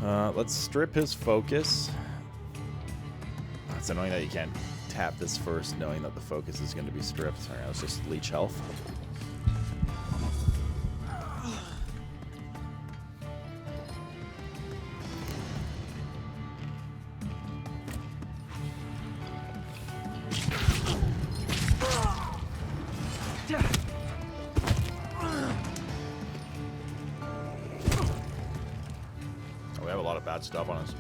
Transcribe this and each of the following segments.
Let's strip his focus. It's annoying that you can't tap this first, knowing that the focus is going to be stripped. Alright, let's just leech health. Oh, we have a lot of bad stuff on us.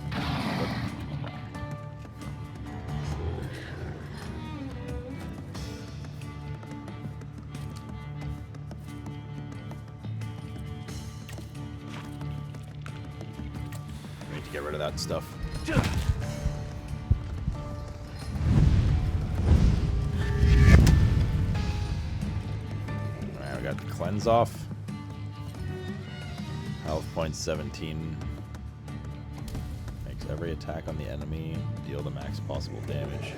Get rid of that stuff. Alright, we got cleanse off. Health points 17. Makes every attack on the enemy deal the max possible damage.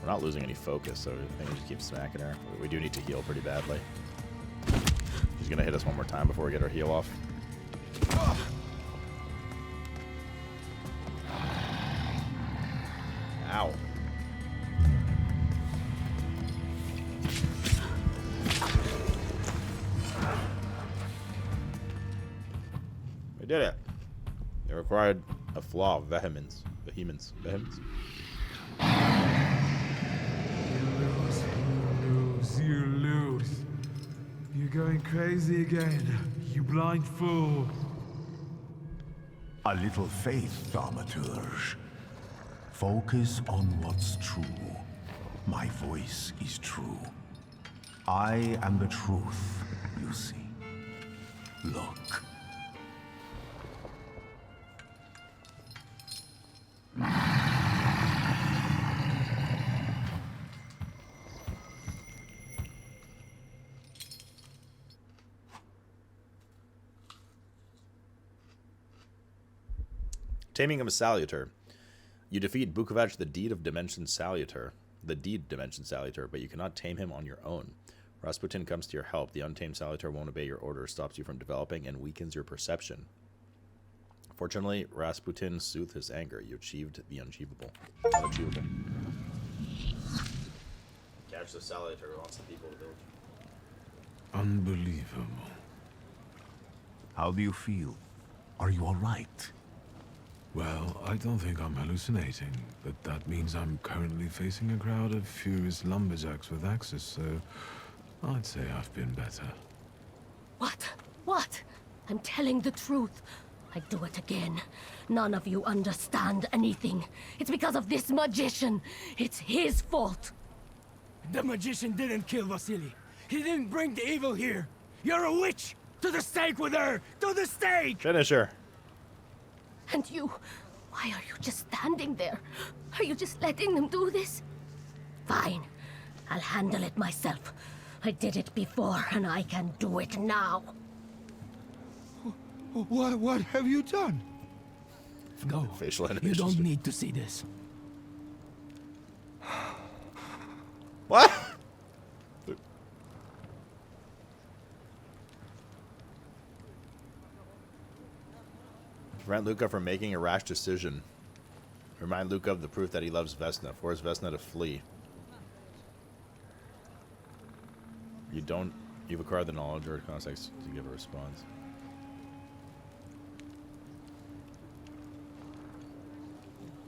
We're not losing any focus, so I think we just keep smacking her. We do need to heal pretty badly. She's gonna hit us one more time before we get our heal off. Ow. We did it. It required a flaw of vehemence. Vehemence. You lose. You're going crazy again, you blind fool. A little faith, Thaumaturge. Focus on what's true. My voice is true. I am the truth, you see. Look. Taming of a Salutor. You defeat Bukovac, the Deed of Dimension Salutor. But you cannot tame him on your own. Rasputin comes to your help. The untamed Salutor won't obey your orders, stops you from developing, and weakens your perception. Fortunately, Rasputin soothed his anger. You achieved the unachievable. Unachievable. Catch the Salutor who wants the people of the village. Unbelievable. How do you feel? Are you all right? Well, I don't think I'm hallucinating, but that means I'm currently facing a crowd of furious lumberjacks with axes, so I'd say I've been better. What? What? I'm telling the truth. I do it again. None of you understand anything. It's because of this magician. It's his fault. The magician didn't kill Vasily. He didn't bring the evil here. You're a witch! To the stake with her! To the stake! Finish her. And you, why are you just standing there? Are you just letting them do this? Fine, I'll handle it myself. I did it before, and I can do it now. What have you done? No, Facial you animations. don't need to see this. What? Prevent Luca from making a rash decision. Remind Luca of the proof that he loves Vesna. Force Vesna to flee. You've acquired the knowledge or context to give a response.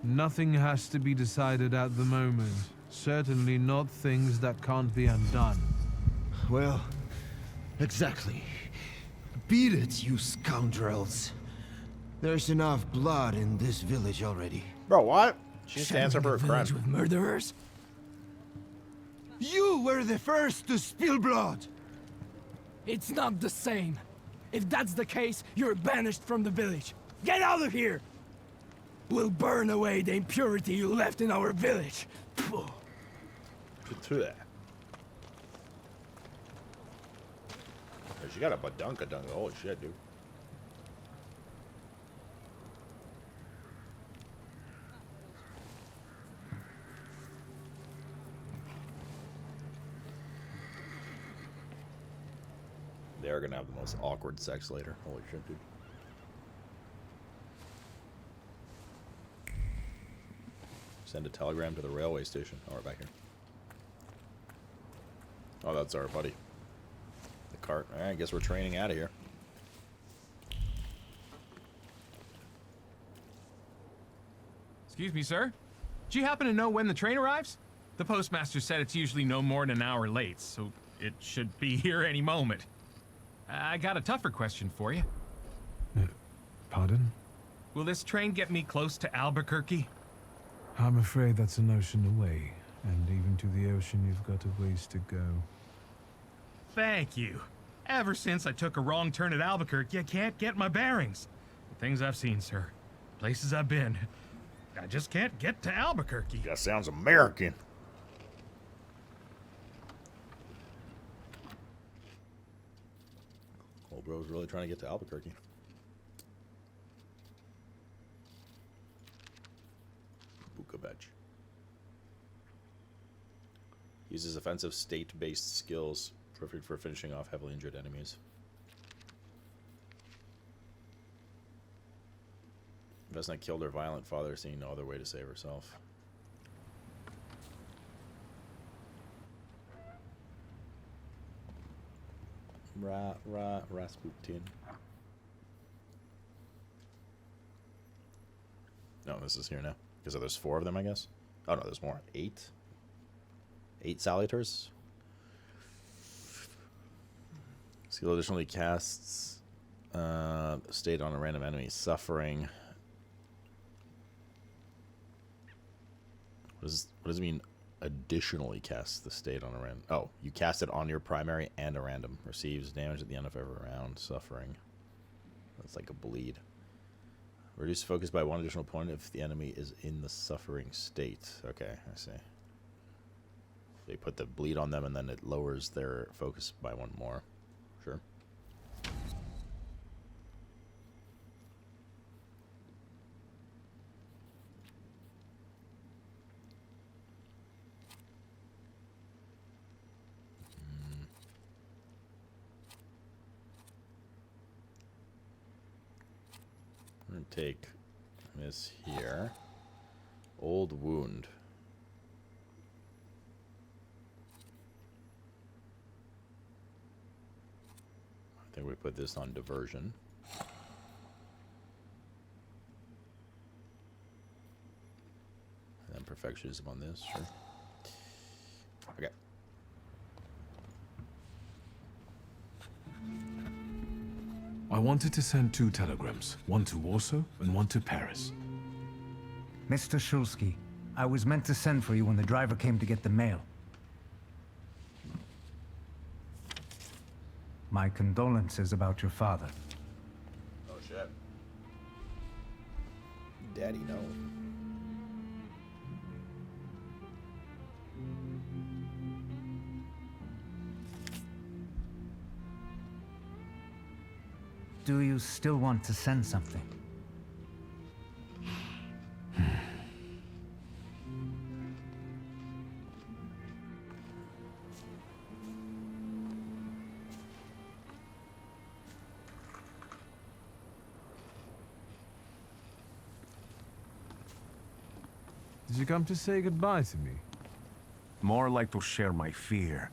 Nothing has to be decided at the moment. Certainly not things that can't be undone. Well, exactly. Beat it, you scoundrels. There's enough blood in this village already. Bro, what? She needs to answer for her Sharing a village crime. with murderers? You were the first to spill blood! It's not the same. If that's the case, you're banished from the village. Get out of here! We'll burn away the impurity you left in our village. Phew. To that. She got a badunka-dunka. Holy shit, dude. They are gonna have the most awkward sex later. Holy shit, dude. Send a telegram to the railway station. Oh, we're back here. Oh, that's our buddy. The cart. Alright, I guess we're training out of here. Excuse me, sir. Do you happen to know when the train arrives? The postmaster said it's usually no more than an hour late, so it should be here any moment. I got a tougher question for you. Pardon? Will this train get me close to Albuquerque? I'm afraid that's an ocean away, and even to the ocean you've got a ways to go. Thank you. Ever since I took a wrong turn at Albuquerque, I can't get my bearings. The things I've seen, sir. Places I've been. I just can't get to Albuquerque. That sounds American. Old bro's really trying to get to Albuquerque. Bukovac. Uses offensive state-based skills, perfect for finishing off heavily injured enemies. Vesna killed her violent father, seeing no other way to save herself. Rasputin. No, this is here now. Because there's 4 of them, I guess. Oh no, there's more. 8? 8 Salutors? Skill additionally casts state on a random enemy suffering. What does it mean? Additionally casts the state on a random. Oh, you cast it on your primary and a random. Receives damage at the end of every round. Suffering. That's like a bleed. Reduce focus by 1 additional point if the enemy is in the suffering state. Okay, I see. They put the bleed on them and then it lowers their focus by 1 more. Sure. I'm going to take this here. Old wound. I think we put this on diversion. And then perfectionism on this, sure. Okay. I wanted to send 2 telegrams, one to Warsaw and one to Paris. Mr. Shulsky, I was meant to send for you when the driver came to get the mail. My condolences about your father. Oh shit. Daddy, no. Do you still want to send something? Did you come to say goodbye to me? More like to share my fear.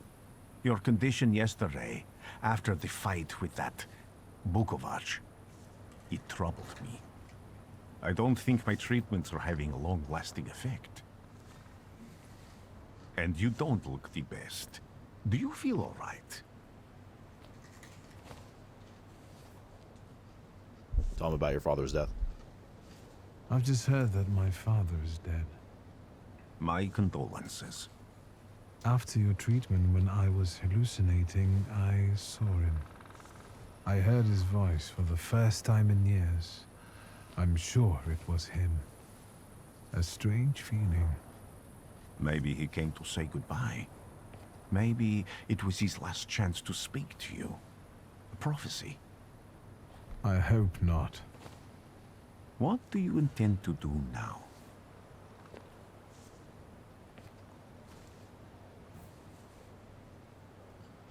Your condition yesterday, after the fight with that Bukovac, it troubled me. I don't think my treatments are having a long-lasting effect. And you don't look the best. Do you feel all right? Tell him about your father's death. I've just heard that my father is dead. My condolences. After your treatment, when I was hallucinating, I saw him. I heard his voice for the first time in years. I'm sure it was him. A strange feeling. Maybe he came to say goodbye. Maybe it was his last chance to speak to you. A prophecy. I hope not. What do you intend to do now?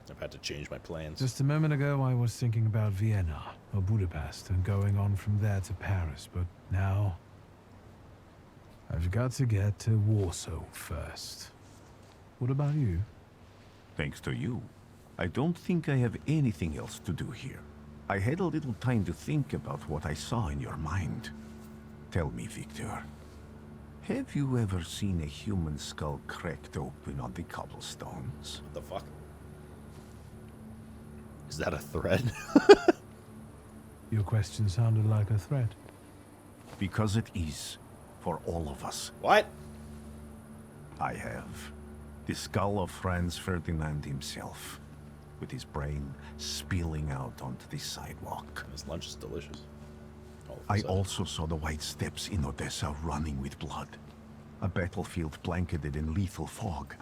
I've had to change my plans. Just a moment ago, I was thinking about Vienna or Budapest and going on from there to Paris, but now I've got to get to Warsaw first. What about you? Thanks to you, I don't think I have anything else to do here. I had a little time to think about what I saw in your mind. Tell me, Victor, have you ever seen a human skull cracked open on the cobblestones? What the fuck? Is that a threat? Your question sounded like a threat. Because it is, for all of us. What? I have. The skull of Franz Ferdinand himself, with his brain spilling out onto the sidewalk. This lunch is delicious. All of a I sudden. also saw the white steps in Odessa running with blood. A battlefield blanketed in lethal fog,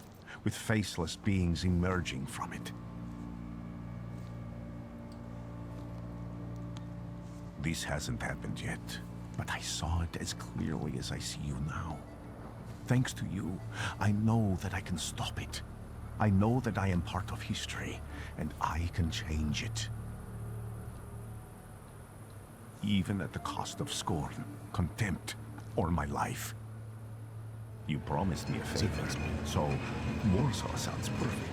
with faceless beings emerging from it. This hasn't happened yet, but I saw it as clearly as I see you now. Thanks to you, I know that I can stop it. I know that I am part of history, and I can change it. Even at the cost of scorn, contempt, or my life. You promised me a favor, so Warsaw sounds perfect.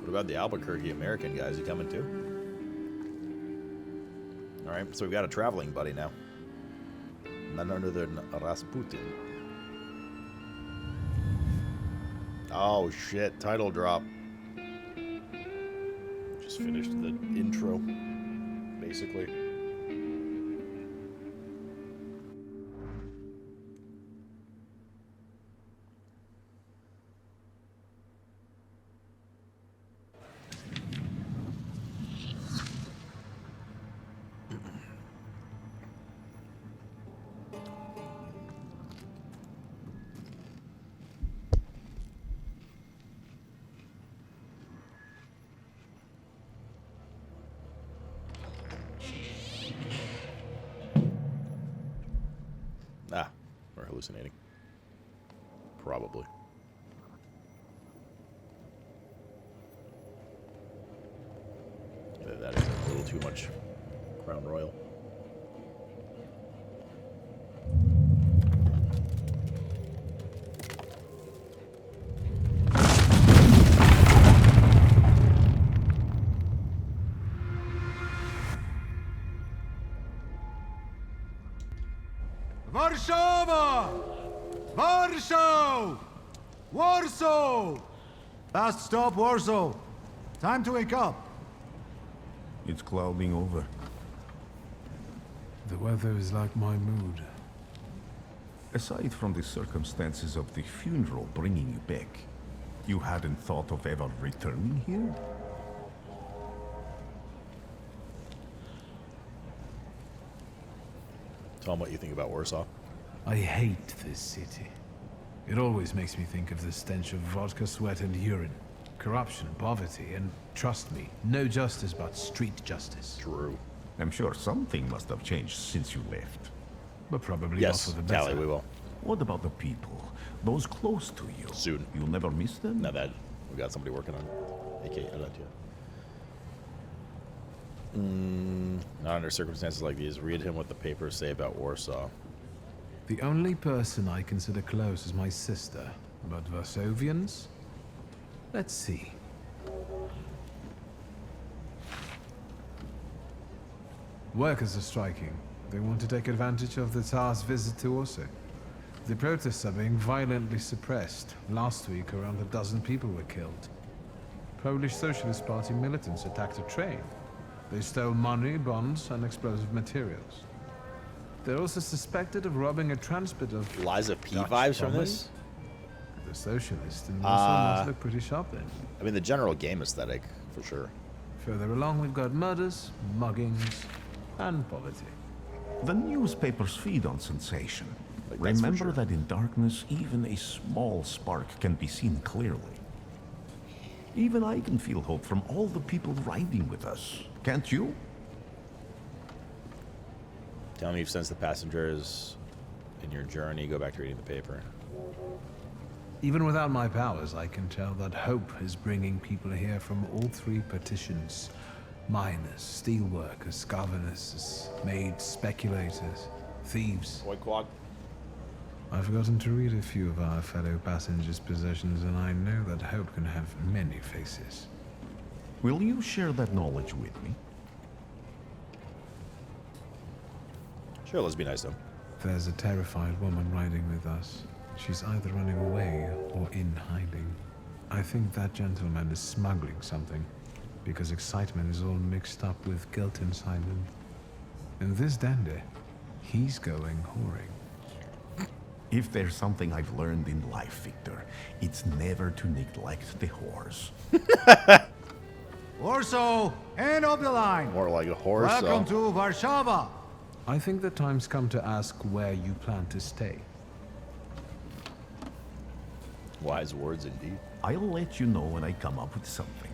What about the Albuquerque American guys? You coming too? Alright, so we've got a traveling buddy now. None other than Rasputin. Oh shit, title drop. Just finished the intro, basically. Ah, we're hallucinating. Probably. Yeah, that is a little too much Crown Royal. Warszawa! Warsaw! Warsaw! Last stop, Warsaw. Time to wake up. It's clouding over. The weather is like my mood. Aside from the circumstances of the funeral bringing you back, you hadn't thought of ever returning here? Tell them what you think about Warsaw. I hate this city. It always makes me think of the stench of vodka, sweat, and urine. Corruption, poverty, and trust me, no justice but street justice. True. I'm sure something must have changed since you left. But probably Yes, not for the better. Callie, we will. What about the people? Those close to you? Soon. You'll never miss them? Not that. We got somebody working on it. AK, Adatia. Not under circumstances like these. Read him what the papers say about Warsaw. The only person I consider close is my sister. But Varsovians? Let's see. Workers are striking. They want to take advantage of the Tsar's visit to Warsaw. The protests are being violently suppressed. Last week, around a dozen people were killed. Polish Socialist Party militants attacked a train. They stole money, bonds, and explosive materials. They're also suspected of robbing a transport of Liza P Dutch vibes from dollars. this? The socialists in Warsaw must look pretty sharp then. I mean, the general game aesthetic, for sure. Further along, we've got murders, muggings, and poverty. The newspapers feed on sensation. Like, that's for Remember sure. that in darkness, even a small spark can be seen clearly. Even I can feel hope from all the people riding with us. Can't you? Tell me you've sensed the passenger is in your journey. Go back to reading the paper. Even without my powers, I can tell that hope is bringing people here from all three partitions. Miners, steelworkers, governesses, maids, speculators, thieves. Oikwog. I've gotten to read a few of our fellow passengers' possessions, and I know that hope can have many faces. Will you share that knowledge with me? Sure, let's be nice to him. There's a terrified woman riding with us. She's either running away or in hiding. I think that gentleman is smuggling something, because excitement is all mixed up with guilt inside him. And this dandy, he's going whoring. If there's something I've learned in life, Victor, it's never to neglect the horse. Warsaw, end of the line. More like a horse. Welcome to Warszawa. I think the time's come to ask where you plan to stay. Wise words indeed. I'll let you know when I come up with something.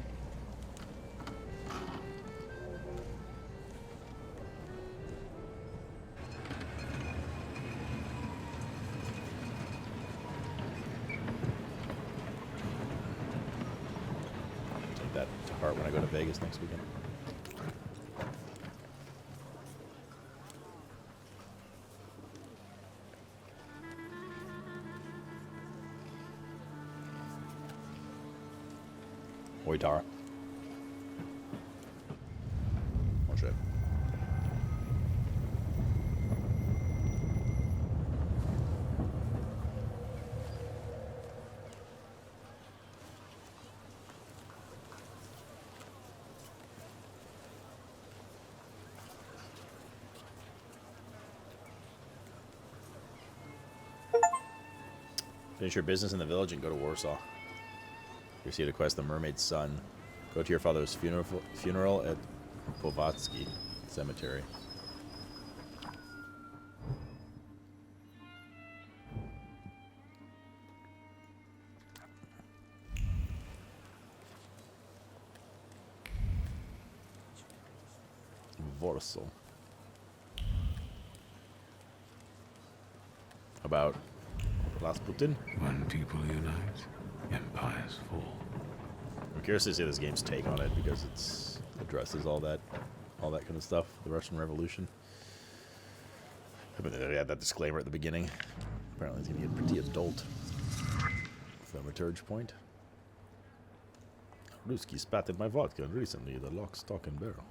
Take that to heart when I go to Vegas next weekend. Oi, Tara. Oh shit. Finish your business in the village and go to Warsaw. Receive a quest, the Mermaid's Son. Go to your father's funeral at Powązki Cemetery. Warsaw. About Rasputin? When people unite, empires fall. I'm curious to see this game's take on it because it addresses all that kind of stuff. The Russian Revolution. I mean, they had that disclaimer at the beginning. Apparently, it's gonna get pretty adult. Thaumaturge point. Ruski spat in my vodka and recently the lock, stock, and barrel.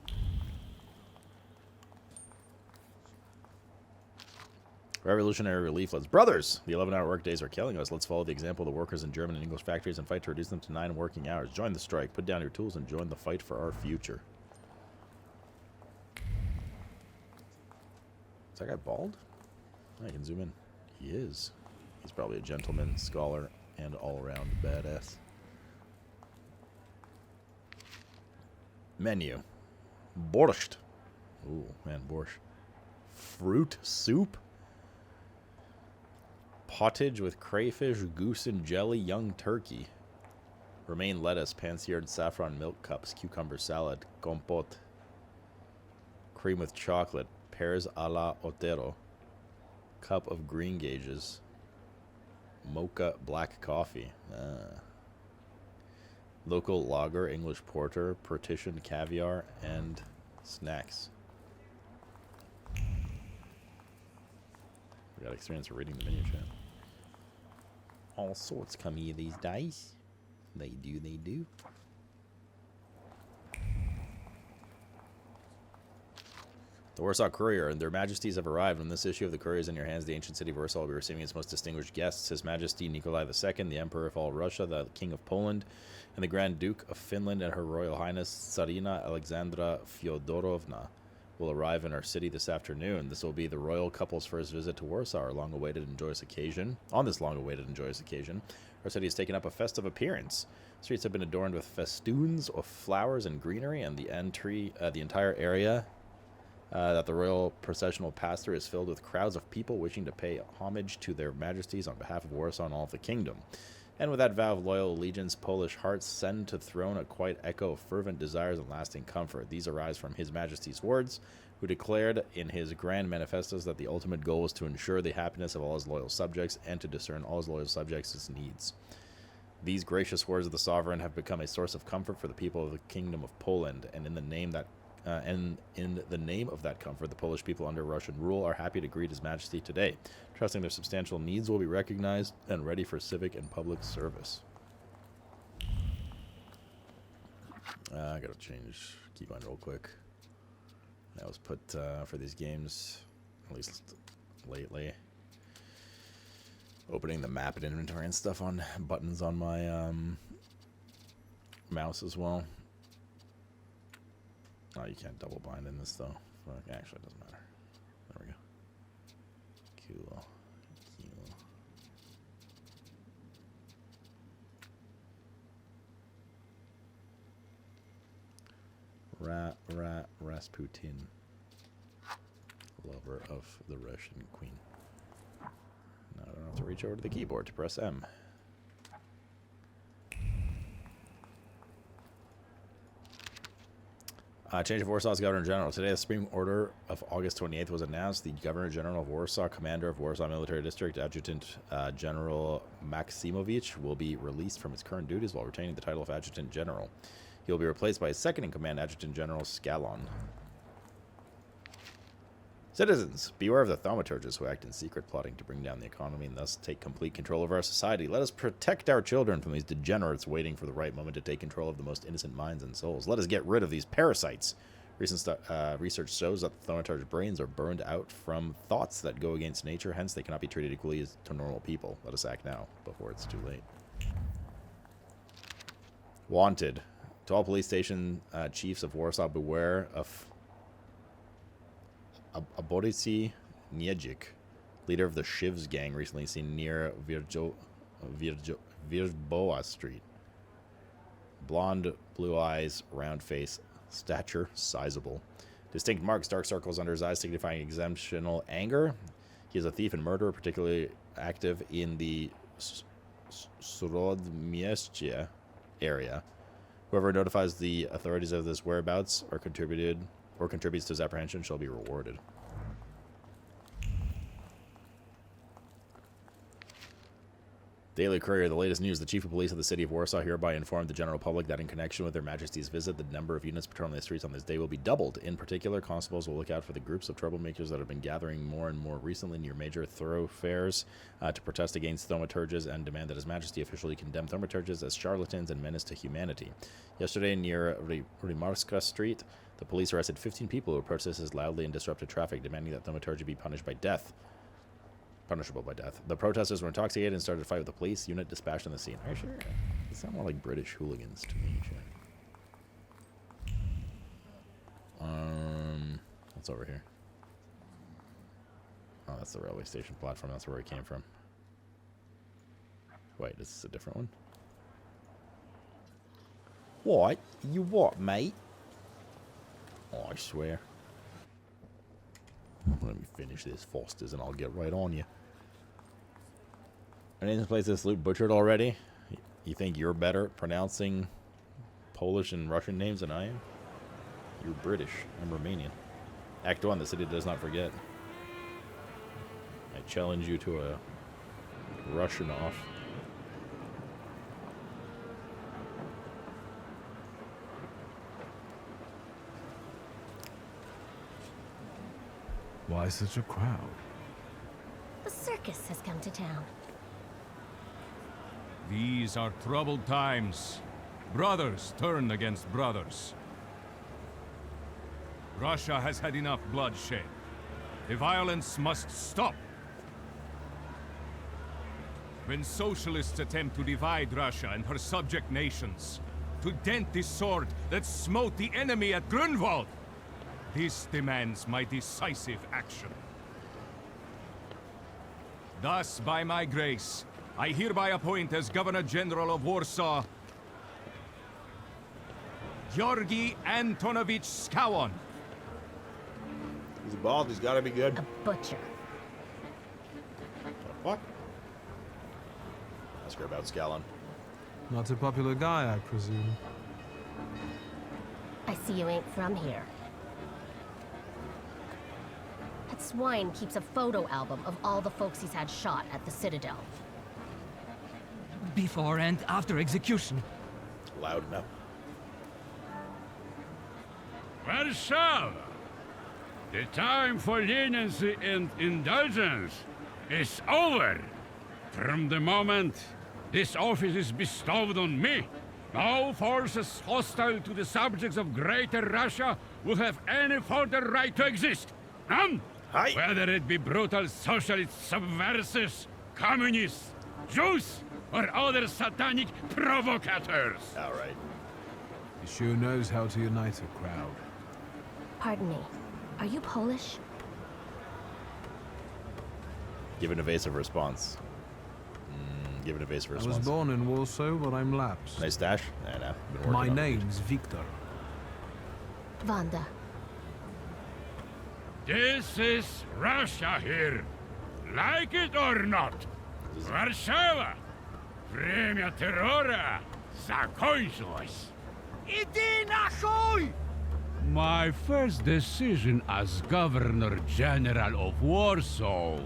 Revolutionary relief. Let's brothers. The 11-hour workdays are killing us. Let's follow the example of the workers in German and English factories and fight to reduce them to 9 working hours. Join the strike. Put down your tools and join the fight for our future. Is that guy bald? I can zoom in. He is. He's probably a gentleman, scholar, and all-around badass. Menu. Borscht. Ooh, man, borscht. Fruit soup. Pottage with crayfish, goose and jelly, young turkey. Romaine lettuce, pan-seared saffron milk cups, cucumber salad, compote. Cream with chocolate, pears a la Otero. Cup of green gages. Mocha black coffee. Local lager, English porter, partitioned caviar, and snacks. We got experience reading the menu, chat. All sorts come here these days. They do, they do. The Warsaw Courier and their majesties have arrived. When this issue of the Courier is in your hands, the ancient city of Warsaw will be receiving its most distinguished guests. His Majesty Nikolai II, the Emperor of all Russia, the King of Poland, and the Grand Duke of Finland, and Her Royal Highness Tsarina Alexandra Fyodorovna will arrive in our city this afternoon. This will be the royal couple's first visit to Warsaw, our long-awaited and joyous occasion. On this long-awaited and joyous occasion, our city has taken up a festive appearance. Streets have been adorned with festoons of flowers and greenery, and the entire area that the royal procession will pass through is filled with crowds of people wishing to pay homage to their majesties on behalf of Warsaw and all of the kingdom. And with that vow of loyal allegiance, Polish hearts send to throne a quiet echo of fervent desires and lasting comfort. These arise from His Majesty's words, who declared in his grand manifestos that the ultimate goal was to ensure the happiness of all his loyal subjects and to discern all his loyal subjects' needs. These gracious words of the sovereign have become a source of comfort for the people of the Kingdom of Poland, and in the name of that comfort, the Polish people under Russian rule are happy to greet His Majesty today, trusting their substantial needs will be recognized and ready for civic and public service. I gotta change keybind real quick. That was put for these games, at least lately. Opening the map and inventory and stuff on buttons on my mouse as well. Oh, you can't double bind in this though. Fuck, actually, it doesn't matter. There we go. Cool. Rasputin, lover of the Russian queen. Now I don't have to reach over to the keyboard to press M. Change of Warsaw's Governor General. Today, the Supreme Order of August 28th was announced. The Governor General of Warsaw, Commander of Warsaw Military District, Adjutant General Maksimovich, will be released from his current duties while retaining the title of Adjutant General. He will be replaced by his second-in-command, Adjutant General Scalon. Citizens, beware of the Thaumaturges who act in secret, plotting to bring down the economy and thus take complete control of our society. Let us protect our children from these degenerates waiting for the right moment to take control of the most innocent minds and souls. Let us get rid of these parasites. Recent research shows that the Thaumaturge brains are burned out from thoughts that go against nature, hence they cannot be treated equally as to normal people. Let us act now, before it's too late. Wanted. To all police station chiefs of Warsaw, beware of Aborycy Niedzik, leader of the Shivs gang, recently seen near Wierzboa Street. Blonde, blue eyes, round face, stature sizable. Distinct marks, dark circles under his eyes signifying exceptional anger. He is a thief and murderer, particularly active in the Śródmieście area. Whoever notifies the authorities of his whereabouts or contributes to his apprehension shall be rewarded. Daily Courier, the latest news. The Chief of Police of the City of Warsaw hereby informed the general public that in connection with Their Majesty's visit, the number of units patrolling the streets on this day will be doubled. In particular, constables will look out for the groups of troublemakers that have been gathering more and more recently near major thoroughfares to protest against Thaumaturges and demand that His Majesty officially condemn Thaumaturges as charlatans and menace to humanity. Yesterday, near Rymarska Street, the police arrested 15 people who protested loudly and disrupted traffic, demanding that Thaumaturge be punished by death. Punishable by death. The protesters were intoxicated and started a fight with the police. Unit dispatched on the scene. Are you sure? They sound more like British hooligans to me. What's over here? Oh, that's the railway station platform. That's where it came from. Wait, is this a different one? What? You what, mate? Oh, I swear. Let me finish this, Fosters, and I'll get right on you. Any of this place this loot butchered already? You think you're better at pronouncing Polish and Russian names than I am? You're British. I'm Romanian. Act 1, the city does not forget. I challenge you to a Russian off. Why such a crowd? The circus has come to town. These are troubled times. Brothers turn against brothers. Russia has had enough bloodshed. The violence must stop. When socialists attempt to divide Russia and her subject nations, to dent the sword that smote the enemy at Grunwald, this demands my decisive action. Thus, by my grace, I hereby appoint as Governor General of Warsaw, Georgi Antonovich Skałon. He's bald, he's gotta be good. A butcher. What? ask her about Scallon. Not a popular guy, I presume. I see you ain't from here. That swine keeps a photo album of all the folks he's had shot at the Citadel. Before and after execution. Loud enough. Warsaw! The time for leniency and indulgence is over. From the moment this office is bestowed on me, no forces hostile to the subjects of Greater Russia will have any further right to exist. None? Hi. Whether it be brutal socialist subversives, communists, Jews, or other satanic provocators. All right. He sure knows how to unite a crowd. Pardon me. Are you Polish? Give an evasive response. Give an evasive I response. was born in Warsaw, but I'm lapsed. Nice dash. I know. Been working My on it. name's Victor. Wanda. This is Russia here. Like it or not. Warszawa. Время террора закончилось. Иди нахуй! My first decision as Governor General of Warsaw.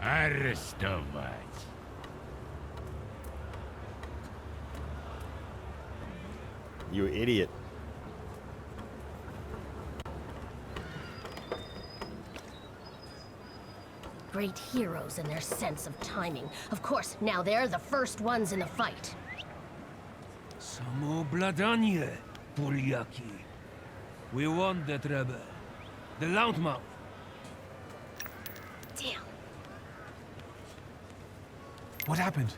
Arrestować. You idiot. Great heroes in their sense of timing. Of course, now they're the first ones in the fight. Samoobladanie, Polyaki. We won that rebel. The Loudmouth. Damn. What happened?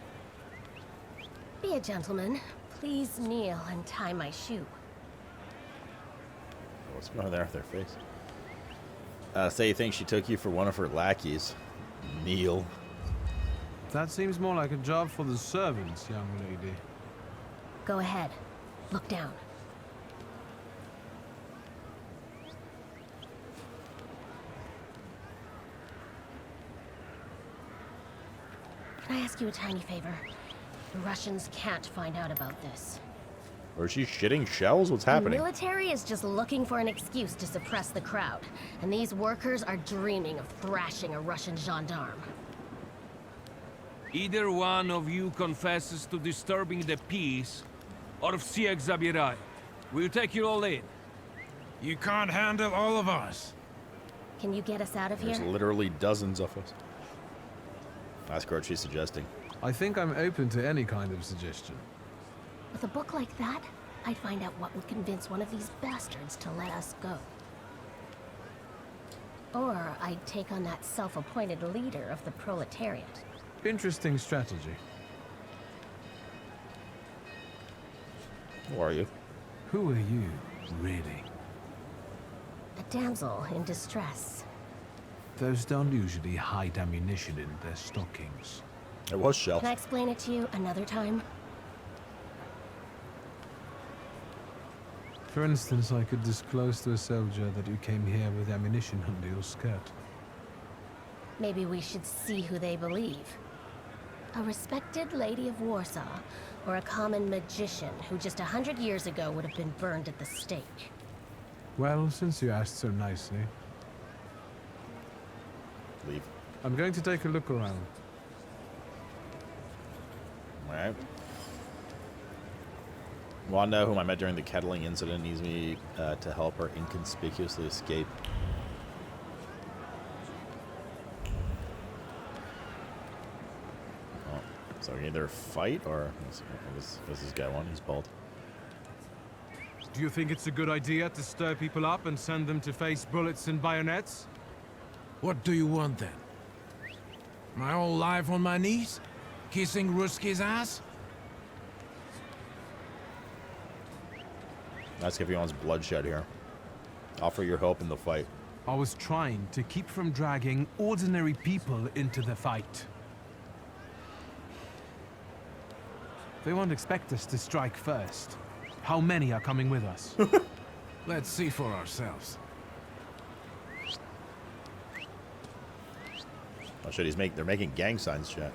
Be a gentleman. Please kneel and tie my shoe. What's going on there with their face? Say you think she took you for one of her lackeys. Kneel. That seems more like a job for the servants, young lady. Go ahead. Look down. Can I ask you a tiny favor? The Russians can't find out about this. Or is she shitting shells? What's The happening? military is just looking for an excuse to suppress the crowd, and these workers are dreaming of thrashing a Russian gendarme. Either one of you confesses to disturbing the peace, or всех забирай. We'll take you all in. You can't handle all of us. Can you get us out of There's here? literally dozens of us. Ask her what she's suggesting. I think I'm open to any kind of suggestion. With a book like that, I'd find out what would convince one of these bastards to let us go. Or I'd take on that self-appointed leader of the proletariat. Interesting strategy. Who are you? Who are you, really? A damsel in distress. Those don't usually hide ammunition in their stockings. It was Shell. Can I explain it to you another time? For instance, I could disclose to a soldier that you came here with ammunition under your skirt. Maybe we should see who they believe. A respected lady of Warsaw, or a common magician who just 100 years ago would have been burned at the stake. Well, since you asked so nicely, Leave. I'm going to take a look around. Alright. Wanda, whom I met during the kettling incident, needs me to help her inconspicuously escape. Oh, so we can either fight or... What's this guy want? He's bald. Do you think it's a good idea to stir people up and send them to face bullets and bayonets? What do you want then? My whole life on my knees? Kissing Ruski's ass? Ask if he wants bloodshed here. Offer your help in the fight. I was trying to keep from dragging ordinary people into the fight. They won't expect us to strike first. How many are coming with us? Let's see for ourselves. Oh shit, they're making gang signs, chat.